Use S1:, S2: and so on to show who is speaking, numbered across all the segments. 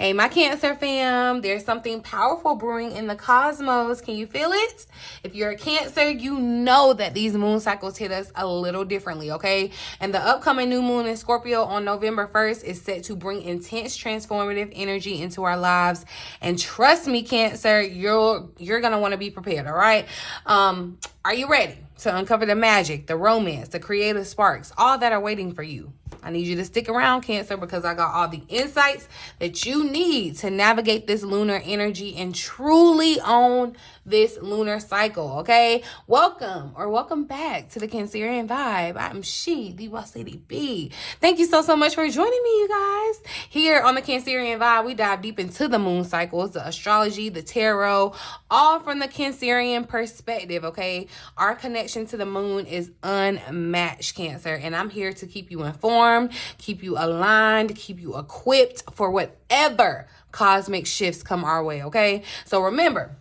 S1: Hey, my Cancer fam, there's something powerful brewing in the cosmos. Can you feel it? If you're a Cancer, you know that these moon cycles hit us a little differently, okay? And the upcoming new moon in Scorpio on November 1st is set to bring intense transformative energy into our lives. And trust me, Cancer, you're going to want to be prepared, all right? Are you ready to uncover the magic, the romance, the creative sparks, all that are waiting for you? I need you to stick around, Cancer, because I got all the insights that you need to navigate this lunar energy and truly own this lunar cycle, okay? Welcome back to the Cancerian Vibe. I'm she, the boss lady B. Thank you so much for joining me, you guys. Here on the Cancerian Vibe, we dive deep into the moon cycles, the astrology, the tarot, all from the Cancerian perspective, okay? Our connection to the moon is unmatched, Cancer, and I'm here to keep you informed, keep you aligned, keep you equipped for whatever cosmic shifts come our way, okay? So remember,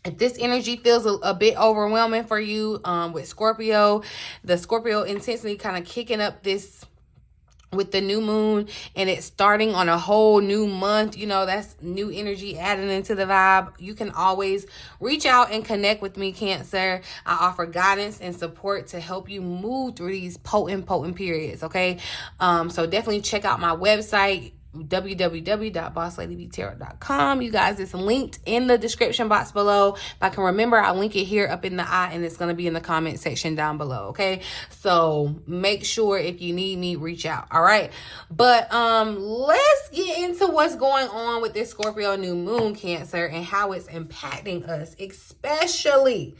S1: if this energy feels a bit overwhelming for you with Scorpio, the Scorpio intensity kind of kicking up this with the new moon, and it's starting on a whole new month, you know, that's new energy adding into the vibe. You can always reach out and connect with me, Cancer. I offer guidance and support to help you move through these potent periods, okay? So definitely check out my website, www.bossladybtarot.com. You guys, it's linked in the description box below. If I can remember, I'll link it here up in the eye, and it's going to be in the comment section down below, okay? So make sure if you need me, reach out, all right? But let's get into what's going on with this Scorpio new moon, Cancer, and how it's impacting us, especially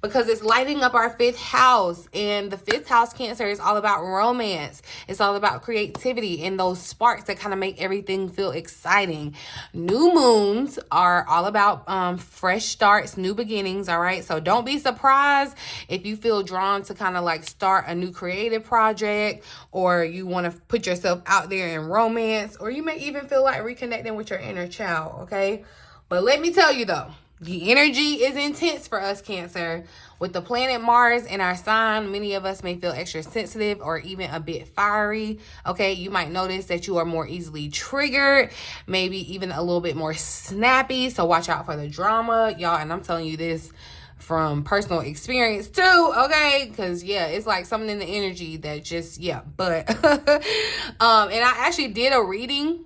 S1: because it's lighting up our 5th house, and the 5th house, Cancer, is all about romance. It's all about creativity and those sparks that kind of make everything feel exciting. New moons are all about fresh starts, new beginnings, all right? So don't be surprised if you feel drawn to kind of like start a new creative project, or you want to put yourself out there in romance, or you may even feel like reconnecting with your inner child, okay? But let me tell you though, the energy is intense for us, Cancer. With the planet Mars in our sign, many of us may feel extra sensitive or even a bit fiery, okay? You might notice that you are more easily triggered, maybe even a little bit more snappy, so watch out for the drama, y'all. And I'm telling you this from personal experience too, okay? Because yeah, it's like something in the energy that just, yeah. But and I actually did a reading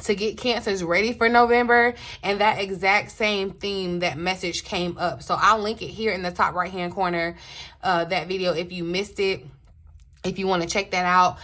S1: to get Cancers ready for November, and that exact same theme, that message came up. So I'll link it here in the top right hand corner, that video, if you missed it. If you want to check that out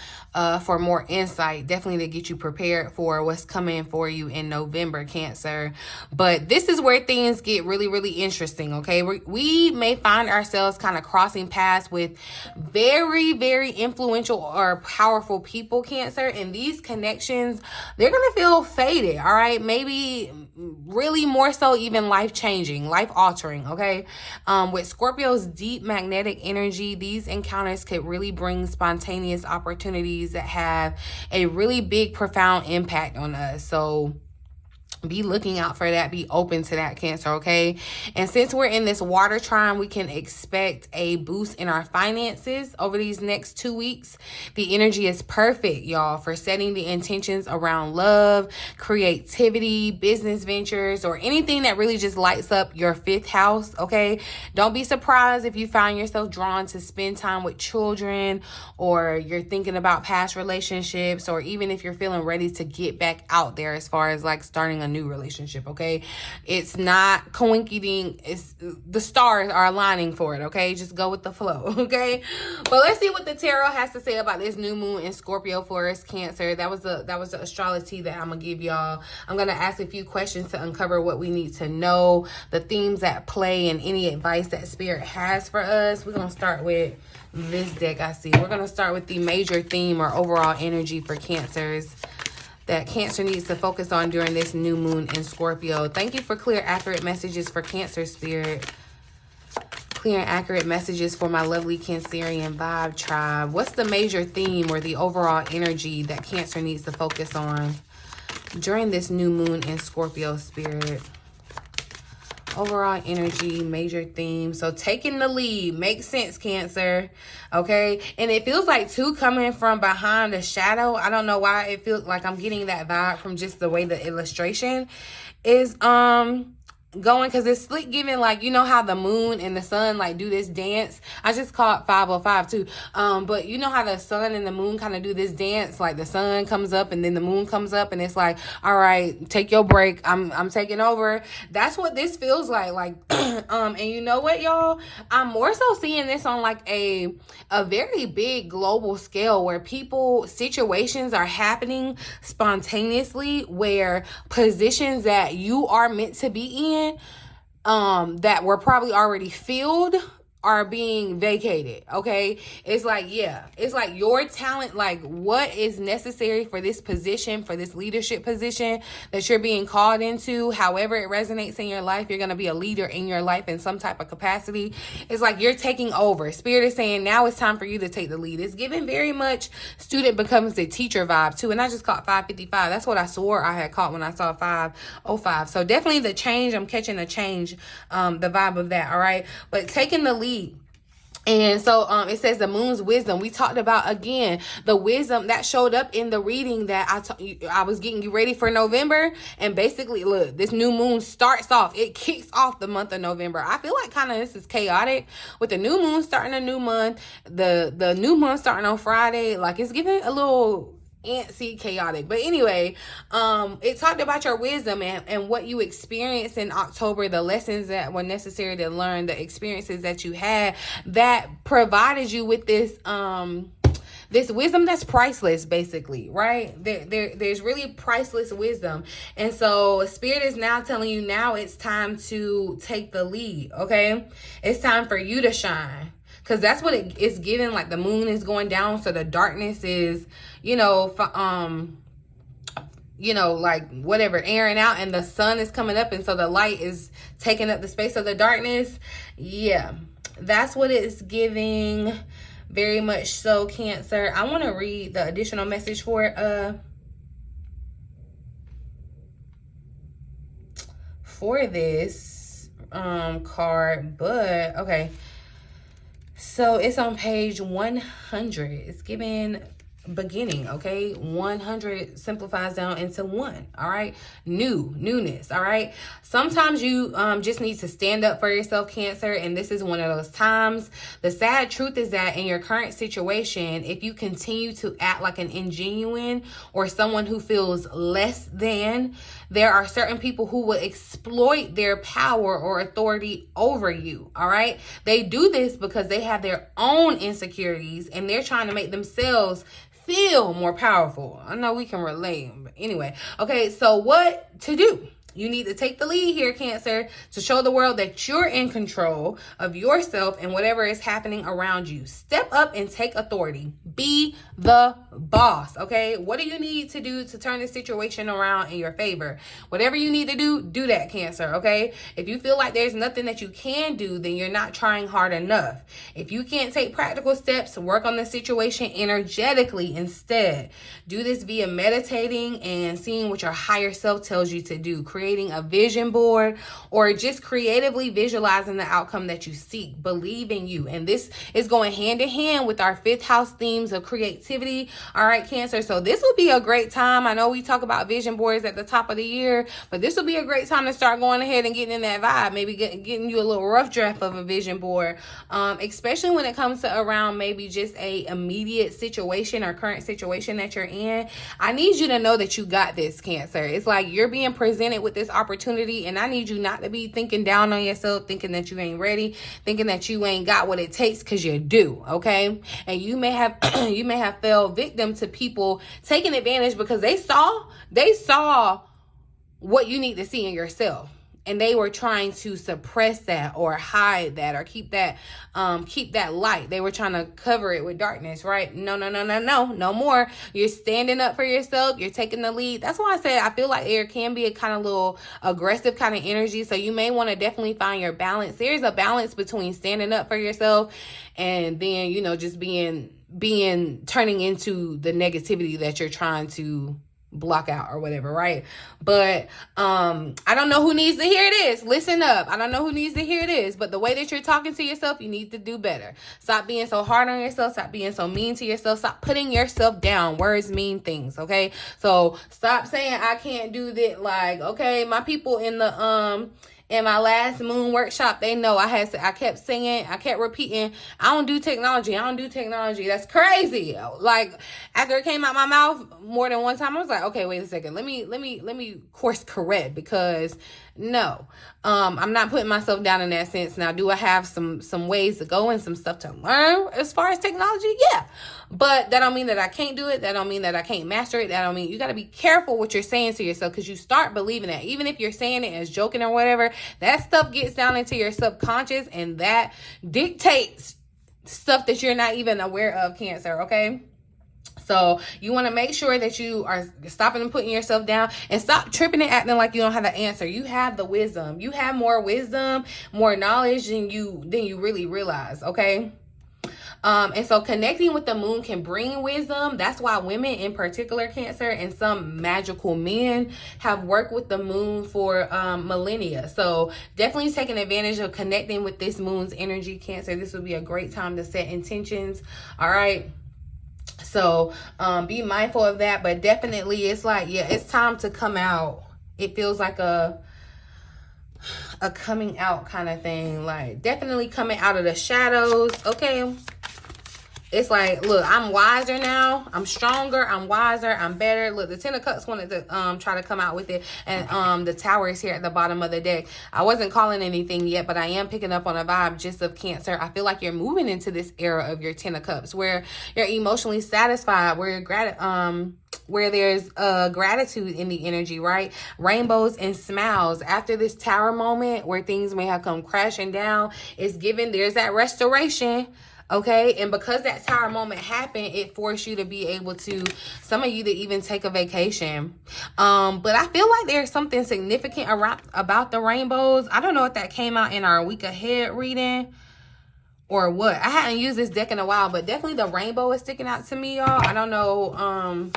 S1: for more insight, definitely to get you prepared for what's coming for you in November, Cancer. But this is where things get really, really interesting, okay? We may find ourselves kind of crossing paths with very, very influential or powerful people, Cancer. And these connections, they're going to feel faded, all right? Maybe really more so even life-changing, life-altering, okay? With Scorpio's deep magnetic energy, these encounters could really bring spontaneous opportunities that have a really big, profound impact on us. So be looking out for that. Be open to that, Cancer, okay? And since we're in this water trine, we can expect a boost in our finances over these next 2 weeks. The energy is perfect, y'all, for setting the intentions around love, creativity, business ventures, or anything that really just lights up your 5th house, okay? Don't be surprised if you find yourself drawn to spend time with children, or you're thinking about past relationships, or even if you're feeling ready to get back out there as far as like starting a new relationship, okay? It's not coinciding. It's the stars are aligning for it, okay? Just go with the flow, okay? But let's see what the tarot has to say about this new moon in Scorpio for us, Cancer. That was the astrology that I'm gonna give y'all. I'm gonna ask a few questions to uncover what we need to know, the themes at play, and any advice that Spirit has for us. We're gonna start with this deck. I see we're gonna start with the major theme or overall energy for Cancers that Cancer needs to focus on during this new moon in Scorpio. Thank you for clear, accurate messages for Cancer, Spirit. Clear and accurate messages for my lovely Cancerian Vibe tribe. What's the major theme or the overall energy that Cancer needs to focus on during this new moon in Scorpio, Spirit? Overall energy, major theme. So taking the lead makes sense, Cancer. Okay. And it feels like too coming from behind the shadow. I don't know why it feels like I'm getting that vibe from just the way the illustration is going, because it's split giving, like, you know how the moon and the sun like do this dance. I just caught 505 too. But you know how the sun and the moon kind of do this dance, like the sun comes up and then the moon comes up and it's like, all right, take your break, I'm taking over. That's what this feels like and you know what, y'all, I'm more so seeing this on like a very big global scale, where situations are happening spontaneously, where positions that you are meant to be in, that were probably already filled, are being vacated. Okay, it's like, yeah, it's like your talent, like what is necessary for this position, for this leadership position that you're being called into, however it resonates in your life. You're going to be a leader in your life in some type of capacity. It's like you're taking over. Spirit is saying now it's time for you to take the lead. It's giving very much student becomes the teacher vibe too. And I just caught 555. That's what I swore I had caught when I saw 505. So definitely the change, I'm catching the change, the vibe of that. All right, but taking the lead. And so it says the moon's wisdom. We talked about, again, the wisdom that showed up in the reading that I was getting you ready for November. And basically, look, this new moon starts off, it kicks off the month of November. I feel like kind of this is chaotic with the new moon starting a new month, the new month starting on Friday. Like, it's giving a little antsy, chaotic. But anyway, it talked about your wisdom and what you experienced in October, the lessons that were necessary to learn, the experiences that you had that provided you with this this wisdom that's priceless, basically, right? There's really priceless wisdom. And so Spirit is now telling you, now it's time to take the lead. Okay, it's time for you to shine. Because that's what it's giving. Like, the moon is going down, so the darkness is, like whatever, airing out, and the sun is coming up, and so the light is taking up the space of the darkness. Yeah, that's what it's giving, very much so, Cancer. I want to read the additional message for this card, but okay. So it's on page 100. It's giving beginning, okay? 100 simplifies down into one, all right? Newness, all right? Sometimes you just need to stand up for yourself, Cancer, and this is one of those times. The sad truth is that in your current situation, if you continue to act like an ingenuine or someone who feels less than, there are certain people who will exploit their power or authority over you, all right? They do this because they have their own insecurities and they're trying to make themselves feel more powerful. I know we can relate, but anyway. Okay, so what to do? You need to take the lead here, Cancer, to show the world that you're in control of yourself and whatever is happening around you. Step up and take authority. Be the boss, okay? What do you need to do to turn the situation around in your favor? Whatever you need to do, do that, Cancer, okay? If you feel like there's nothing that you can do, then you're not trying hard enough. If you can't take practical steps, work on the situation energetically instead. Do this via meditating and seeing what your higher self tells you to do. Creating a vision board, or just creatively visualizing the outcome that you seek. Believe in you. And this is going hand in hand with our 5th house themes of creativity. All right, Cancer. So this will be a great time. I know we talk about vision boards at the top of the year, but this will be a great time to start going ahead and getting in that vibe. Maybe getting you a little rough draft of a vision board, especially when it comes to around maybe just a immediate situation or current situation that you're in. I need you to know that you got this, Cancer. It's like you're being presented with this opportunity, and I need you not to be thinking down on yourself, thinking that you ain't ready, thinking that you ain't got what it takes, because you do, okay? And you may have you may have fell victim to people taking advantage because they saw what you need to see in yourself, and they were trying to suppress that or hide that or keep that light. They were trying to cover it with darkness, right? No more. You're standing up for yourself. You're taking the lead. That's why I said I feel like there can be a kind of little aggressive kind of energy. So you may want to definitely find your balance. There's a balance between standing up for yourself and then, just turning into the negativity that you're trying to block out or whatever, right? But I don't know who needs to hear this. Listen up. I don't know who needs to hear this, but the way that you're talking to yourself, you need to do better. Stop being so hard on yourself. Stop being so mean to yourself. Stop putting yourself down. Words mean things, okay? So stop saying I can't do that. Like, okay, my people in the in my last moon workshop, they know I kept singing, I kept repeating, I don't do technology. I don't do technology. That's crazy. Like, after it came out my mouth more than one time, I was like, okay, wait a second. Let me course correct, because no, I'm not putting myself down in that sense. Now, do I have some ways to go and some stuff to learn as far as technology? Yeah. But that don't mean that I can't do it. That don't mean that I can't master it. That don't mean, you got to be careful what you're saying to yourself, because you start believing that. Even if you're saying it as joking or whatever, that stuff gets down into your subconscious, and that dictates stuff that you're not even aware of, Cancer, okay? So you want to make sure that you are stopping and putting yourself down, and stop tripping and acting like you don't have the answer. You have the wisdom. You have more wisdom, more knowledge than you really realize, okay? And so connecting with the moon can bring wisdom. That's why women in particular, Cancer, and some magical men have worked with the moon for millennia. So definitely taking advantage of connecting with this moon's energy, Cancer. This would be a great time to set intentions. All right. So be mindful of that. But definitely it's like, yeah, it's time to come out. It feels like a coming out kind of thing. Like, definitely coming out of the shadows, okay? It's like, look, I'm wiser now. I'm stronger. I'm wiser. I'm better. Look, the Ten of Cups wanted to try to come out with it. And the Tower is here at the bottom of the deck. I wasn't calling anything yet, but I am picking up on a vibe just of Cancer. I feel like you're moving into this era of your Ten of Cups, where you're emotionally satisfied, where you're where there's gratitude in the energy, right? Rainbows and smiles. After this Tower moment where things may have come crashing down, it's given, there's that restoration. Okay, and because that Tower moment happened, it forced you to be able to, some of you, to even take a vacation. But I feel like there's something significant about the rainbows. I don't know if that came out in our week ahead reading or what. I hadn't used this deck in a while, but definitely the rainbow is sticking out to me, y'all. I don't know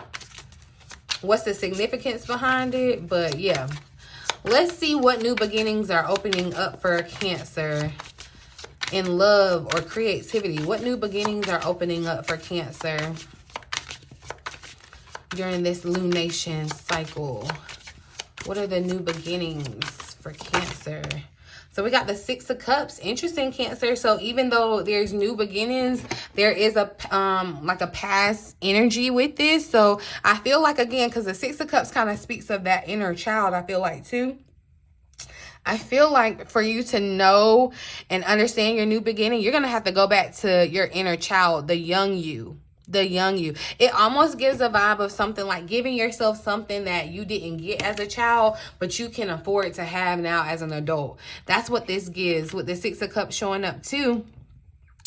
S1: what's the significance behind it, but yeah. Let's see what new beginnings are opening up for Cancer in love or creativity. What new beginnings are opening up for Cancer during this lunation cycle? What are the new beginnings for Cancer? So we got the Six of Cups. Interesting, Cancer. So even though there's new beginnings, there is a like a past energy with this. So I feel like, again, because the Six of Cups kind of speaks of that inner child, I feel like too. I feel like for you to know and understand your new beginning, you're going to have to go back to your inner child, the young you. The young you. It almost gives a vibe of something like giving yourself something that you didn't get as a child, but you can afford to have now as an adult. That's what this gives, with the Six of Cups showing up too.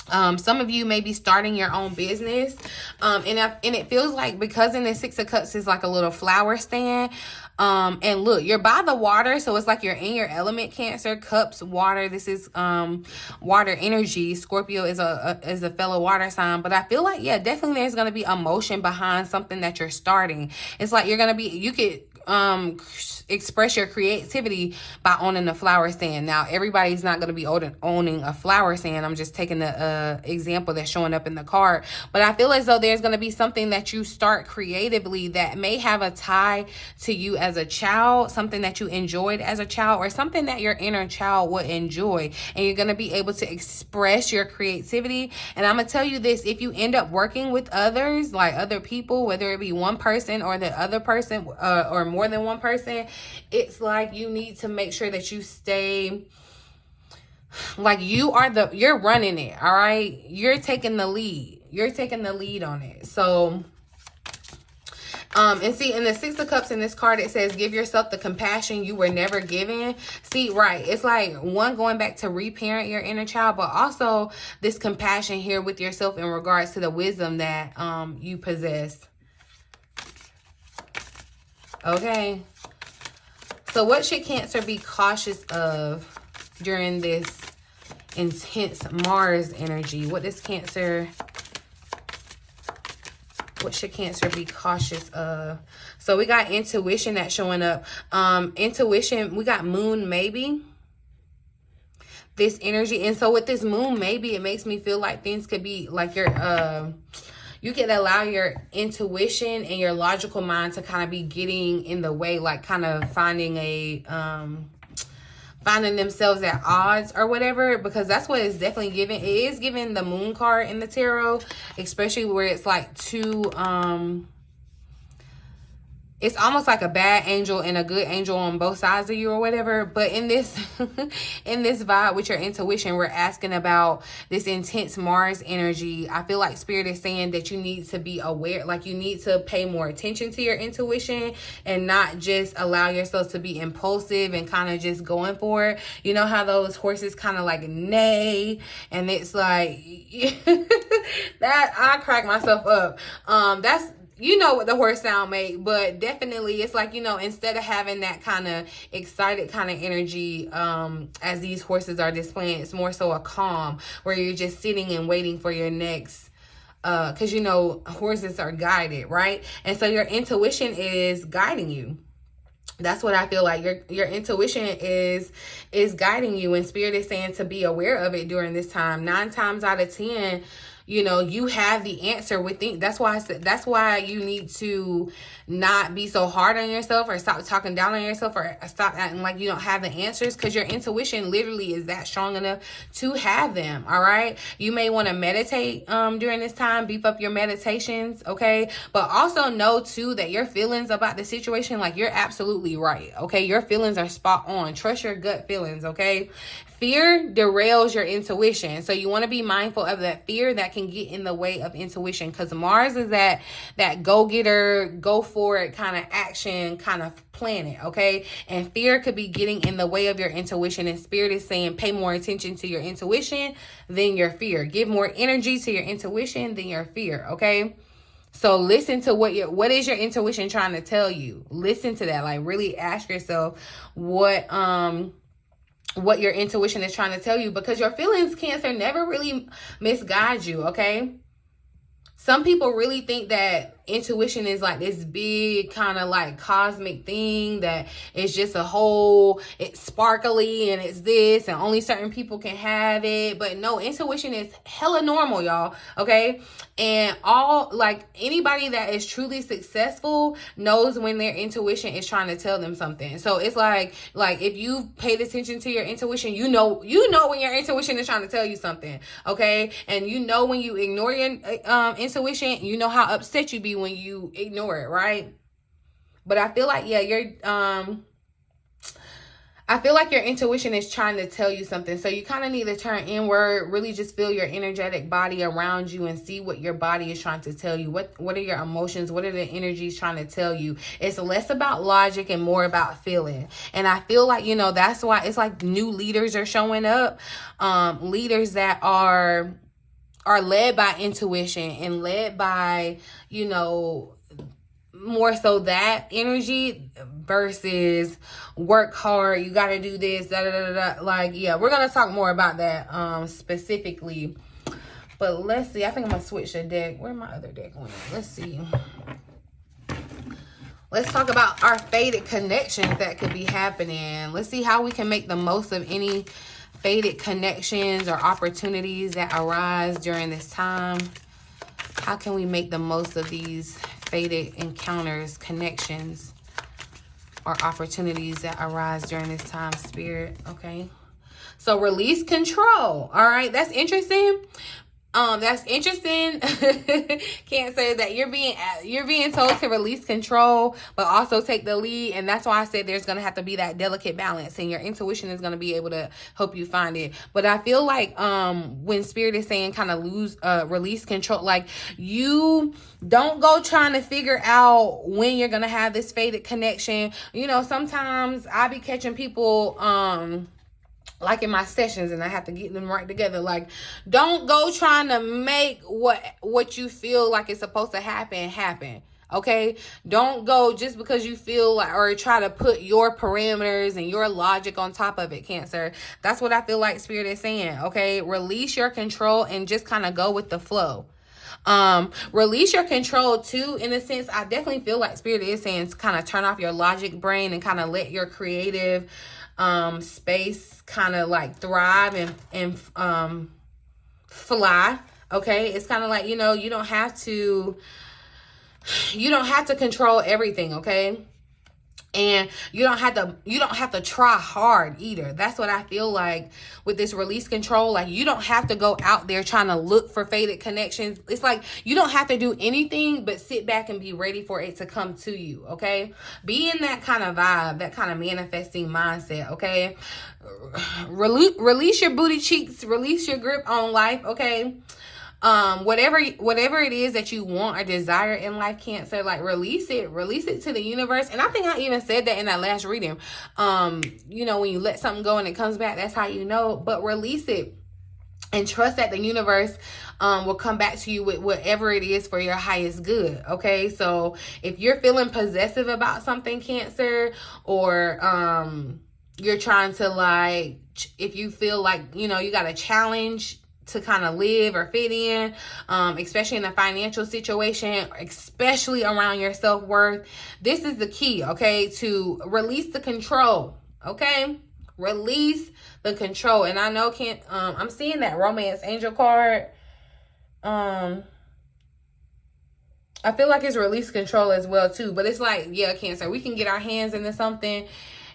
S1: Some of you may be starting your own business. And it feels like, because in the Six of Cups is like a little flower stand. And look, you're by the water, so it's like you're in your element, Cancer. Cups, water. This is water energy. Scorpio is a fellow water sign, but I feel like, yeah, definitely there's gonna be emotion behind something that you're starting. It's like you're gonna be, you could express your creativity by owning a flower stand. Now, everybody's not going to be owning a flower stand. I'm just taking the example that's showing up in the card. But I feel as though there's going to be something that you start creatively that may have a tie to you as a child, something that you enjoyed as a child, or something that your inner child would enjoy. And you're going to be able to express your creativity. And I'm going to tell you this, if you end up working with others, like other people, whether it be one person or the other person, or more than one person, it's like you need to make sure that you stay like you're running it. All right, you're taking the lead. You're taking the lead on it. So and see, in the Six of Cups in this card, it says, give yourself the compassion you were never given. See, right, it's like, one, going back to reparent your inner child, but also this compassion here with yourself in regards to the wisdom that you possess. Okay, so what should Cancer be cautious of during this intense Mars energy? What does Cancer What should Cancer be cautious of? So we got intuition that's showing up. Intuition, we got moon maybe. This energy. And so with this moon maybe, it makes me feel like things could be like you can allow your intuition and your logical mind to kind of be getting in the way, like kind of finding themselves at odds or whatever, because that's what it's definitely giving. It is giving the moon card in the tarot, especially where it's like two it's almost like a bad angel and a good angel on both sides of you or whatever. But in this in this vibe with your intuition, we're asking about this intense Mars energy. I feel like Spirit is saying that you need to be aware, like you need to pay more attention to your intuition and not just allow yourself to be impulsive and kind of just going for it. You know how those horses kind of like neigh, and it's like that I crack myself up. That's, you know what the horse sound make, but definitely it's like, you know, instead of having that kind of excited kind of energy as these horses are displaying, it's more so a calm where you're just sitting and waiting for your next, because, you know, horses are guided, right? And so your intuition is guiding you. That's what I feel like. Your intuition is guiding you, and Spirit is saying to be aware of it during this time. 9 times out of 10, you know, you have the answer within. That's why I said, that's why you need to not be so hard on yourself, or stop talking down on yourself, or stop acting like you don't have the answers, because your intuition literally is that strong enough to have them. All right. You may want to meditate during this time, beef up your meditations. Okay. But also know too that your feelings about the situation, like you're absolutely right. Okay. Your feelings are spot on. Trust your gut feelings. Okay. Fear derails your intuition. So you want to be mindful of that fear that can get in the way of intuition, because Mars is that go-getter, go for it kind of action kind of planet, okay? And fear could be getting in the way of your intuition, and Spirit is saying pay more attention to your intuition than your fear. Give more energy to your intuition than your fear, okay? So listen to what is your intuition trying to tell you? Listen to that. Like really ask yourself what your intuition is trying to tell you, because your feelings, Cancer, never really misguide you, okay? Some people really think that intuition is like this big kind of like cosmic thing that is just a whole, it's sparkly and it's this and only certain people can have it. But no, intuition is hella normal, y'all, okay? And all, like, anybody that is truly successful knows when their intuition is trying to tell them something. So it's like if you paid attention to your intuition, you know when your intuition is trying to tell you something, okay? And you know when you ignore your intuition, you know how upset you be when you ignore it, right? But I feel like, yeah, I feel like your intuition is trying to tell you something. So you kind of need to turn inward, really just feel your energetic body around you and see what your body is trying to tell you. What are your emotions? What are the energies trying to tell you? It's less about logic and more about feeling. And I feel like, you know, that's why it's like new leaders are showing up. Leaders that are led by intuition and led by, you know, more so that energy versus work hard, you got to do this, da da da da. Like, yeah, we're going to talk more about that specifically. But let's see. I think I'm going to switch the deck. Where my other deck went? Let's see. Let's talk about our fated connections that could be happening. Let's see how we can make the most of any fated connections or opportunities that arise during this time. How can we make the most of these fated encounters, connections, or opportunities that arise during this time, Spirit? Okay. So release control. All right. That's interesting. That's interesting. Can't say that you're being told to release control, but also take the lead. And that's why I said there's going to have to be that delicate balance, and your intuition is going to be able to help you find it. But I feel like, when Spirit is saying kind of release control, like you don't go trying to figure out when you're going to have this fated connection. You know, sometimes I be catching people, like in my sessions, and I have to get them right together. Like, don't go trying to make what you feel like it's supposed to happen. Okay? Don't go just because you feel like, or try to put your parameters and your logic on top of it, Cancer. That's what I feel like Spirit is saying. Okay? Release your control and just kind of go with the flow. Release your control too, in a sense. I definitely feel like Spirit is saying kind of turn off your logic brain and kind of let your creative space kind of like thrive and fly. Okay, it's kind of like, you know, you don't have to control everything, okay? And you don't have to try hard either. That's what I feel like with this release control. Like, you don't have to go out there trying to look for fated connections. It's like you don't have to do anything but sit back and be ready for it to come to you, okay? Be in that kind of vibe, that kind of manifesting mindset, okay? Release your booty cheeks, release your grip on life, okay? Whatever it is that you want or desire in life, Cancer, like release it to the universe. And I think I even said that in that last reading. You know, when you let something go and it comes back, that's how you know. But release it and trust that the universe will come back to you with whatever it is for your highest good. Okay, so if you're feeling possessive about something, Cancer, or you're trying to, like, if you feel like, you know, you got a challenge to kind of live or fit in, especially in a financial situation, especially around your self-worth, this is the key, okay, to release the control, okay? Release the control. And I know, I'm seeing that romance angel card. I feel like it's release control as well too, but it's like, yeah, Cancer, we can get our hands into something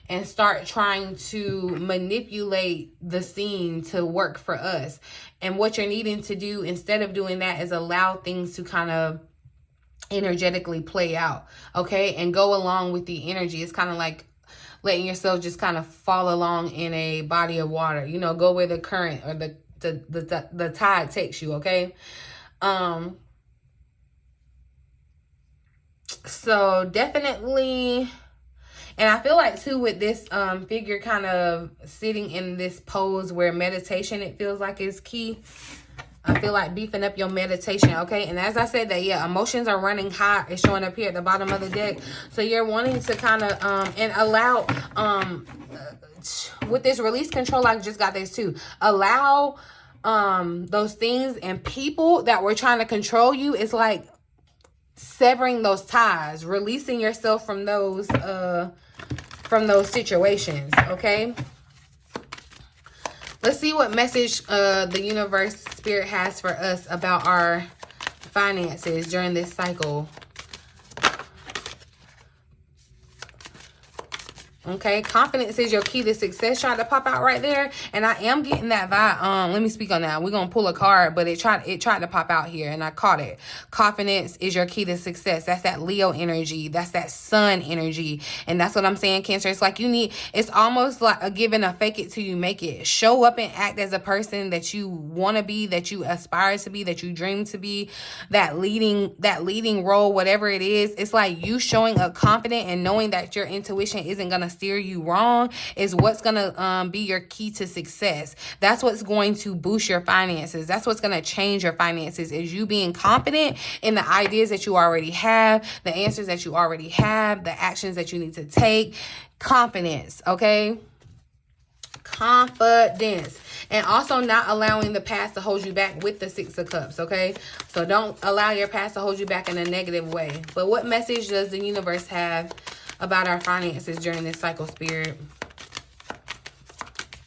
S1: and start trying to manipulate the scene to work for us. And what you're needing to do instead of doing that is allow things to kind of energetically play out, okay? And go along with the energy. It's kind of like letting yourself just kind of fall along in a body of water. You know, go where the current or the tide takes you, okay? So definitely. And I feel like too with this figure kind of sitting in this pose where meditation, it feels like, is key. I feel like beefing up your meditation, okay? And as I said that, yeah, emotions are running hot. It's showing up here at the bottom of the deck. So you're wanting to kind of and allow with this release control, I just got this too. Allow those things and people that were trying to control you. It's like severing those ties, releasing yourself from those situations, okay? Let's see what message the universe, spirit has for us about our finances during this cycle. Okay, confidence is your key to success. Tried to pop out right there, and I am getting that vibe. Let me speak on that. We're gonna pull a card, but it tried to pop out here, and I caught it. Confidence is your key to success. That's that Leo energy. That's that Sun energy, and that's what I'm saying, Cancer. It's like it's almost like a giving a fake it till you make it. Show up and act as a person that you want to be, that you aspire to be, that you dream to be. That leading role, whatever it is. It's like you showing up confident and knowing that your intuition isn't gonna steer you wrong is what's gonna be your key to success. That's what's going to boost your finances. That's what's gonna change your finances, is you being confident in the ideas that you already have, the answers that you already have, the actions that you need to take. Confidence, okay? Confidence. And also not allowing the past to hold you back with the Six of Cups, okay? So don't allow your past to hold you back in a negative way. But what message does the universe have about our finances during this cycle, spirit?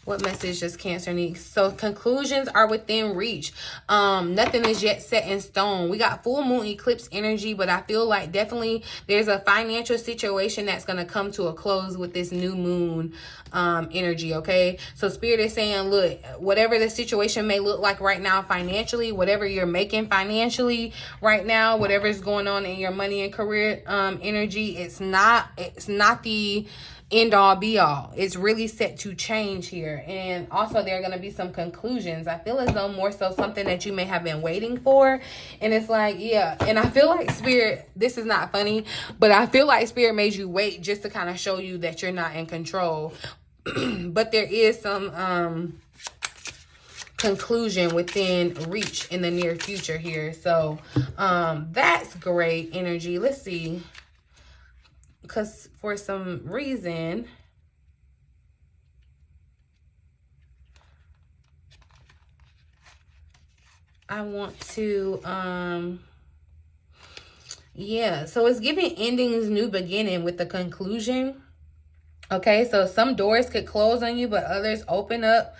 S1: What message does Cancer need? So conclusions are within reach. Nothing is yet set in stone. We got full moon eclipse energy, but I feel like definitely there's a financial situation that's going to come to a close with this new moon energy, okay? So spirit is saying, look, whatever the situation may look like right now financially, whatever you're making financially right now, whatever is going on in your money and career energy, it's not the end all be all. It's really set to change here. And also there are going to be some conclusions. I feel as though more so something that you may have been waiting for. And it's like, yeah. And I feel like spirit, this is not funny, but I feel like spirit made you wait just to kind of show you that you're not in control. But there is some conclusion within reach in the near future here. So that's great energy. Let's see. Because for some reason, I want to, yeah, so it's giving endings, new beginning with the conclusion. Okay, so some doors could close on you, but others open up.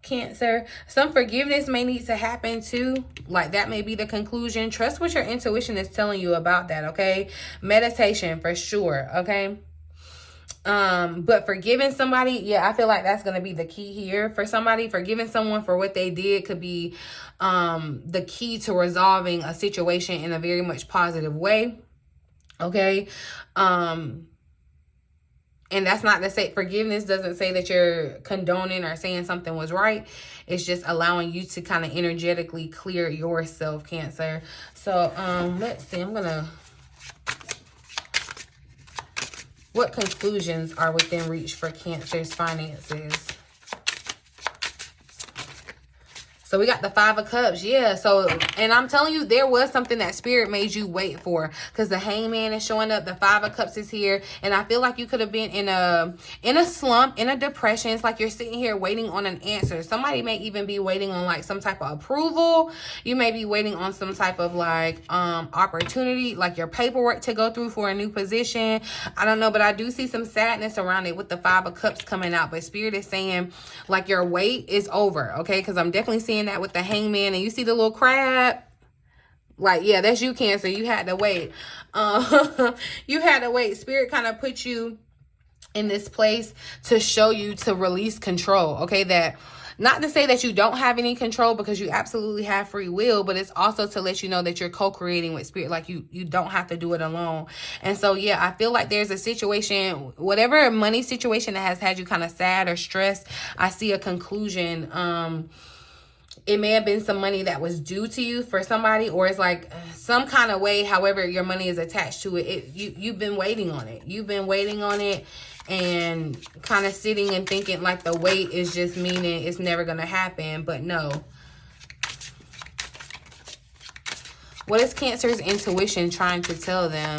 S1: Cancer, some forgiveness may need to happen too. Like that may be the conclusion. Trust what your intuition is telling you about that. Okay, meditation for sure. Okay, but forgiving somebody, yeah, I feel like that's going to be the key here for somebody. Forgiving someone for what they did could be the key to resolving a situation in a very much positive way. Okay, and that's not to say, forgiveness doesn't say that you're condoning or saying something was right. It's just allowing you to kind of energetically clear yourself, Cancer. So let's see, I'm gonna, what conclusions are within reach for Cancer's finances? So we got the 5 of Cups. Yeah. So, and I'm telling you, there was something that Spirit made you wait for, because the Hangman is showing up. The 5 of Cups is here. And I feel like you could have been in a slump, in a depression. It's like you're sitting here waiting on an answer. Somebody may even be waiting on like some type of approval. You may be waiting on some type of like opportunity, like your paperwork to go through for a new position. I don't know, but I do see some sadness around it with the 5 of Cups coming out. But Spirit is saying like your wait is over. Okay. Because I'm definitely seeing that with the Hangman, and you see the little crab, like, yeah, that's you, Cancer. You had to wait. You had to wait. Spirit kind of put you in this place to show you to release control. Okay, that, not to say that you don't have any control, because you absolutely have free will, but it's also to let you know that you're co-creating with Spirit. Like you don't have to do it alone. And so, yeah, I feel like there's a situation, whatever money situation that has had you kind of sad or stressed, I see a conclusion. It may have been some money that was due to you for somebody, or it's like some kind of way, however your money is attached to it. You've been waiting on it. You've been waiting on it and kind of sitting and thinking like the wait is just meaning it's never going to happen. But no. What is Cancer's intuition trying to tell them?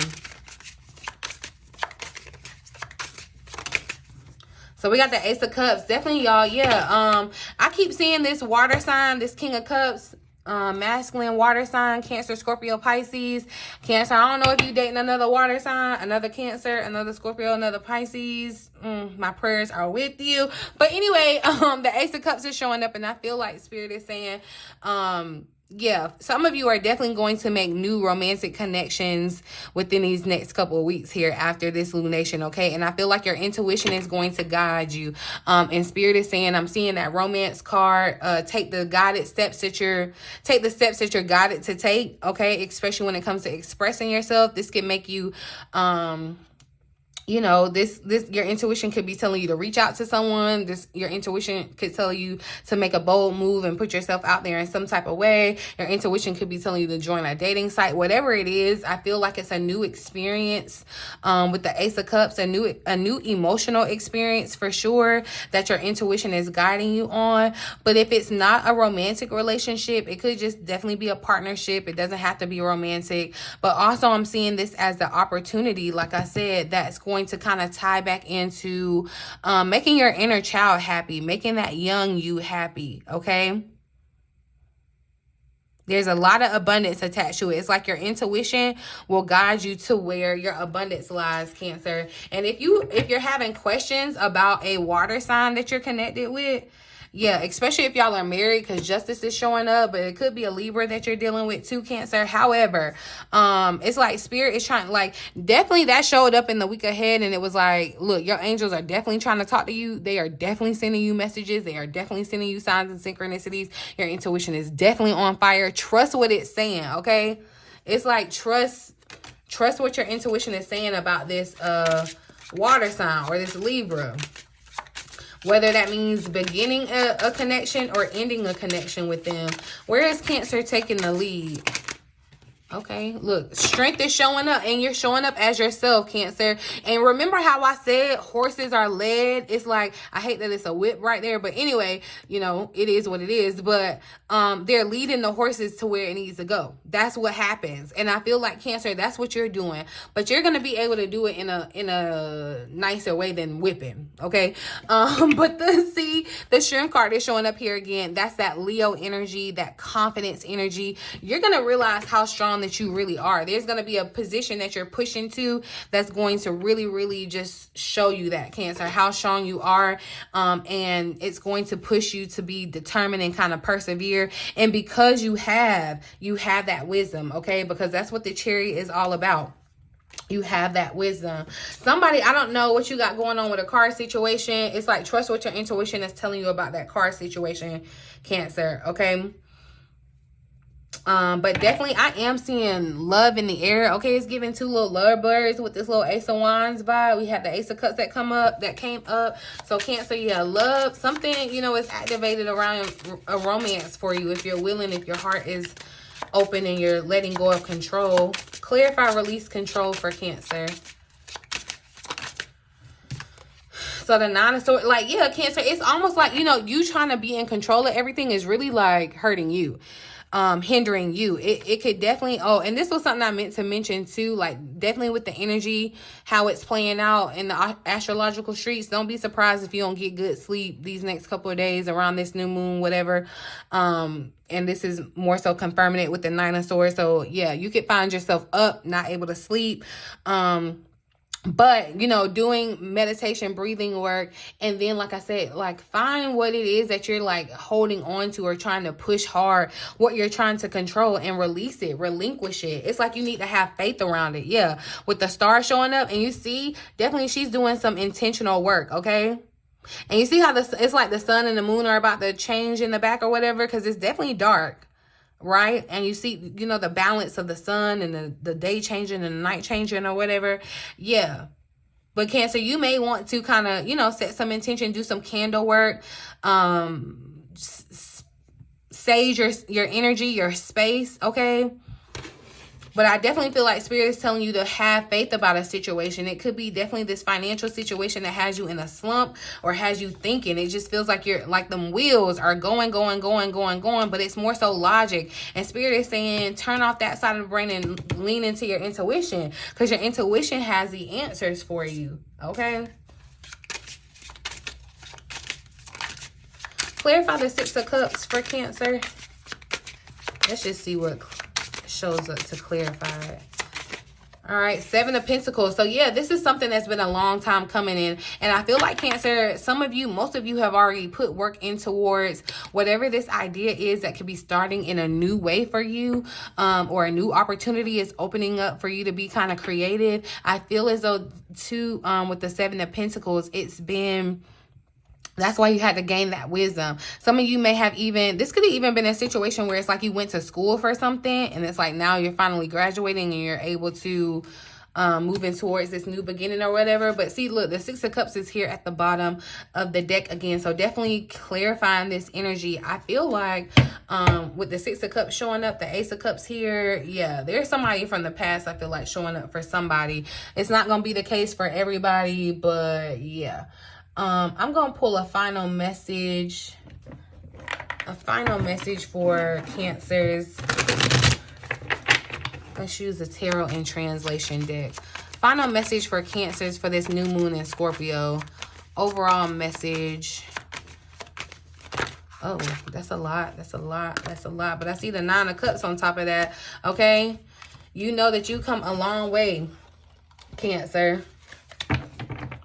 S1: So we got the Ace of Cups. Definitely, y'all. Yeah. I keep seeing this water sign, this King of Cups, masculine water sign, Cancer, Scorpio, Pisces. Cancer, I don't know if you dating another water sign, another Cancer, another Scorpio, another Pisces. My prayers are with you. But anyway, the Ace of Cups is showing up, and I feel like Spirit is saying, yeah, some of you are definitely going to make new romantic connections within these next couple of weeks here after this lunation, okay? And I feel like your intuition is going to guide you. And Spirit is saying, I'm seeing that romance card. Take the steps that you're guided to take, okay? Especially when it comes to expressing yourself. This can make you you know, your intuition could be telling you to reach out to someone. Your intuition could tell you to make a bold move and put yourself out there in some type of way. Your intuition could be telling you to join a dating site. Whatever it is, I feel like it's a new experience with the Ace of Cups, a new emotional experience for sure that your intuition is guiding you on. But if it's not a romantic relationship, it could just definitely be a partnership. It doesn't have to be romantic. But also I'm seeing this as the opportunity, like I said, that's going to kind of tie back into making your inner child happy, making that young you happy, okay? There's a lot of abundance attached to it. It's like your intuition will guide you to where your abundance lies, Cancer. And if you're having questions about a water sign that you're connected with, yeah, especially if y'all are married, because justice is showing up, but it could be a Libra that you're dealing with too, Cancer. However, it's like Spirit is trying, like, definitely that showed up in the week ahead, and it was like, look, your angels are definitely trying to talk to you. They are definitely sending you messages. They are definitely sending you signs and synchronicities. Your intuition is definitely on fire. Trust what it's saying, okay? It's like trust what your intuition is saying about this water sign or this Libra. Whether that means beginning a connection or ending a connection with them. Where is Cancer taking the lead? Okay, look, strength is showing up, and you're showing up as yourself, Cancer. And remember how I said horses are led? It's like, I hate that it's a whip right there, but anyway, you know, it is what it is. But they're leading the horses to where it needs to go. That's what happens. And I feel like, Cancer, that's what you're doing. But you're gonna be able to do it in a nicer way than whipping, okay? But the Strength card is showing up here again. That's that Leo energy, that confidence energy. You're gonna realize how strong that you really are. There's going to be a position that you're pushing to that's going to really, really just show you that, Cancer, how strong you are. And it's going to push you to be determined and kind of persevere. And because you have that wisdom, okay? Because that's what the Chariot is all about. You have that wisdom. Somebody, I don't know what you got going on with a car situation. It's like, trust what your intuition is telling you about that car situation, Cancer, okay? But definitely I am seeing love in the air. Okay, it's giving two little lovebirds with this little Ace of Wands vibe. We had the Ace of Cups that came up. So Cancer, yeah, love, something, you know, is activated around a romance for you if you're willing, if your heart is open and you're letting go of control. Clarify, release control for Cancer. So the Nine of Swords, like, yeah, Cancer, it's almost like, you know, you trying to be in control of everything is really like hurting you. Hindering you. It could definitely, oh, and this was something I meant to mention too, like definitely with the energy, how it's playing out in the astrological streets. Don't be surprised if you don't get good sleep these next couple of days around this new moon, whatever. And this is more so confirming it with the Nine of Swords. So yeah, you could find yourself up, not able to sleep. But, you know, doing meditation, breathing work, and then, like I said, like, find what it is that you're, like, holding on to or trying to push hard, what you're trying to control, and release it, relinquish it. It's like you need to have faith around it, yeah. With the star showing up, and you see, definitely she's doing some intentional work, okay? And you see how it's like the sun and the moon are about to change in the back or whatever, because it's definitely dark. Right? And you see, you know, the balance of the sun and the day changing and the night changing or whatever. Yeah. But Cancer, you may want to kind of, you know, set some intention, do some candle work, sage your energy, your space, okay? But I definitely feel like Spirit is telling you to have faith about a situation. It could be definitely this financial situation that has you in a slump or has you thinking. It just feels like you're like them wheels are going, but it's more so logic. And Spirit is saying, turn off that side of the brain and lean into your intuition, because your intuition has the answers for you. Okay. Clarify the Six of Cups for Cancer. Let's just see what shows up to clarify it. All right, Seven of Pentacles. So yeah, this is something that's been a long time coming in, and I feel like Cancer, some of you, most of you have already put work in towards whatever this idea is that could be starting in a new way for you, or a new opportunity is opening up for you to be kind of creative. I feel as though too, with the Seven of Pentacles, it's been, that's why you had to gain that wisdom. Some of you may have even, this could have even been a situation where it's like you went to school for something and it's like now you're finally graduating and you're able to moving towards this new beginning or whatever. But see, look, the Six of Cups is here at the bottom of the deck again. So definitely clarifying this energy. I feel like with the Six of Cups showing up, the Ace of Cups here, yeah, there's somebody from the past, I feel like, showing up for somebody. It's not going to be the case for everybody, but yeah. I'm going to pull a final message for Cancers. Let's use the Tarot and Translation deck. Final message for Cancers for this new moon in Scorpio. Overall message. Oh, that's a lot. That's a lot. That's a lot. But I see the Nine of Cups on top of that. Okay. You know that you come a long way, Cancer.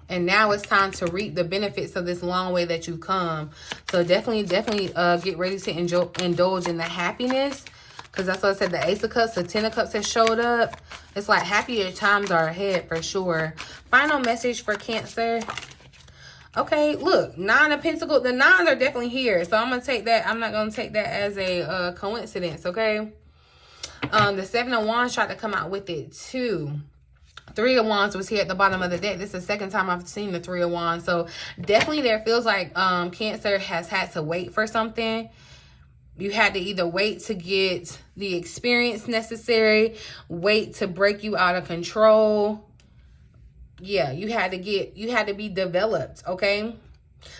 S1: And now it's time to reap the benefits of this long way that you come. So definitely get ready to indulge in the happiness. Because that's what I said, the Ace of Cups, the Ten of Cups has showed up. It's like happier times are ahead for sure. Final message for Cancer. Okay, look, Nine of Pentacles. The nines are definitely here. So I'm going to take that. I'm not going to take that as a coincidence, okay? The Seven of Wands tried to come out with it too. Three of Wands was here at the bottom of the deck. This is the second time I've seen the Three of Wands. So definitely there feels like Cancer has had to wait for something. You had to either wait to get the experience necessary, wait to break you out of control. Yeah, you had to be developed, okay?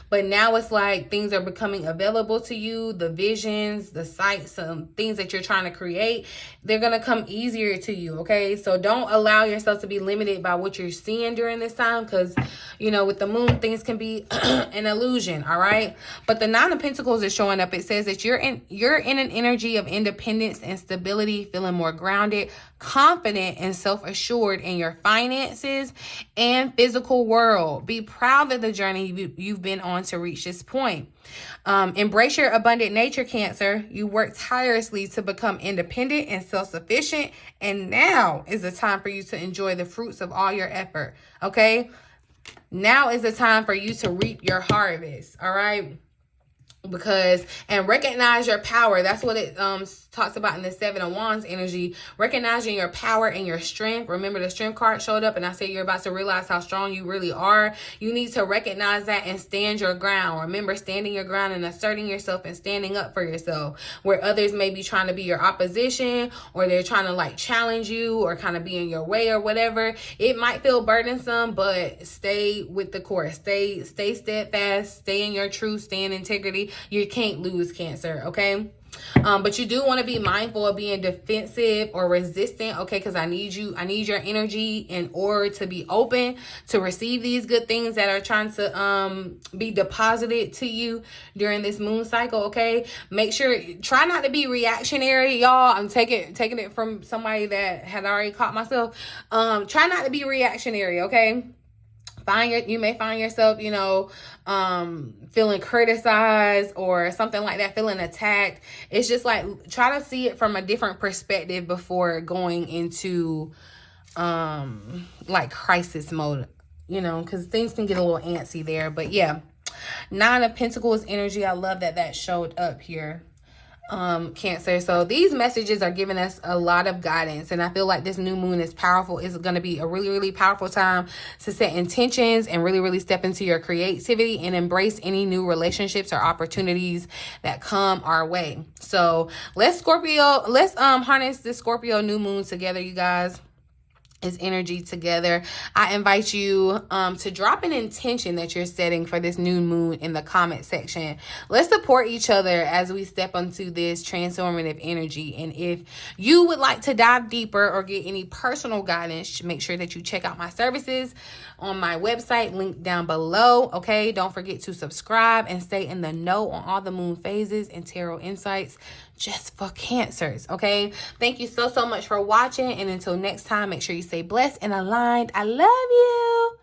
S1: But now it's like things are becoming available to you. The visions, the sights, things that you're trying to create, they're going to come easier to you, okay? So don't allow yourself to be limited by what you're seeing during this time because, you know, with the moon, things can be an illusion, all right? But the Nine of Pentacles is showing up. It says that you're in an energy of independence and stability, feeling more grounded, confident, and self-assured in your finances and physical world. Be proud of the journey you've been on to reach this point. Embrace your abundant nature, Cancer. You work tirelessly to become independent and self-sufficient, and now is the time for you to enjoy the fruits of all your effort, okay? Now is the time for you to reap your harvest, all right? And recognize your power. That's what it talks about in the Seven of Wands energy. Recognizing your power and your strength. Remember, the strength card showed up and I said you're about to realize how strong you really are. You need to recognize that and stand your ground. Remember, standing your ground and asserting yourself and standing up for yourself. Where others may be trying to be your opposition, or they're trying to like challenge you or kind of be in your way or whatever. It might feel burdensome, but stay with the course. Stay steadfast. Stay in your truth. Stay in integrity. You can't lose, Cancer, okay? But you do want to be mindful of being defensive or resistant, okay? Because I need your energy in order to be open to receive these good things that are trying to be deposited to you during this moon cycle, okay? Make sure, try not to be reactionary, y'all. I'm taking it from somebody that had already caught myself. Try not to be reactionary, okay? You may find yourself, you know, feeling criticized or something like that, feeling attacked. It's just like, try to see it from a different perspective before going into, like crisis mode, you know, because things can get a little antsy there. But yeah, Nine of Pentacles energy. I love that showed up here. Cancer. So these messages are giving us a lot of guidance, and I feel like this new moon is powerful. It's going to be a really, really powerful time to set intentions and really, really step into your creativity and embrace any new relationships or opportunities that come our way. So let's harness this Scorpio new moon together, you guys. Is energy together. I invite you to drop an intention that you're setting for this new moon in the comment section. Let's support each other as we step into this transformative energy. And if you would like to dive deeper or get any personal guidance, make sure that you check out my services on my website, linked down below. Okay, don't forget to subscribe and stay in the know on all the moon phases and tarot insights just for Cancers. Okay, thank you so much for watching, and until next time, make sure you stay blessed and aligned. I love you.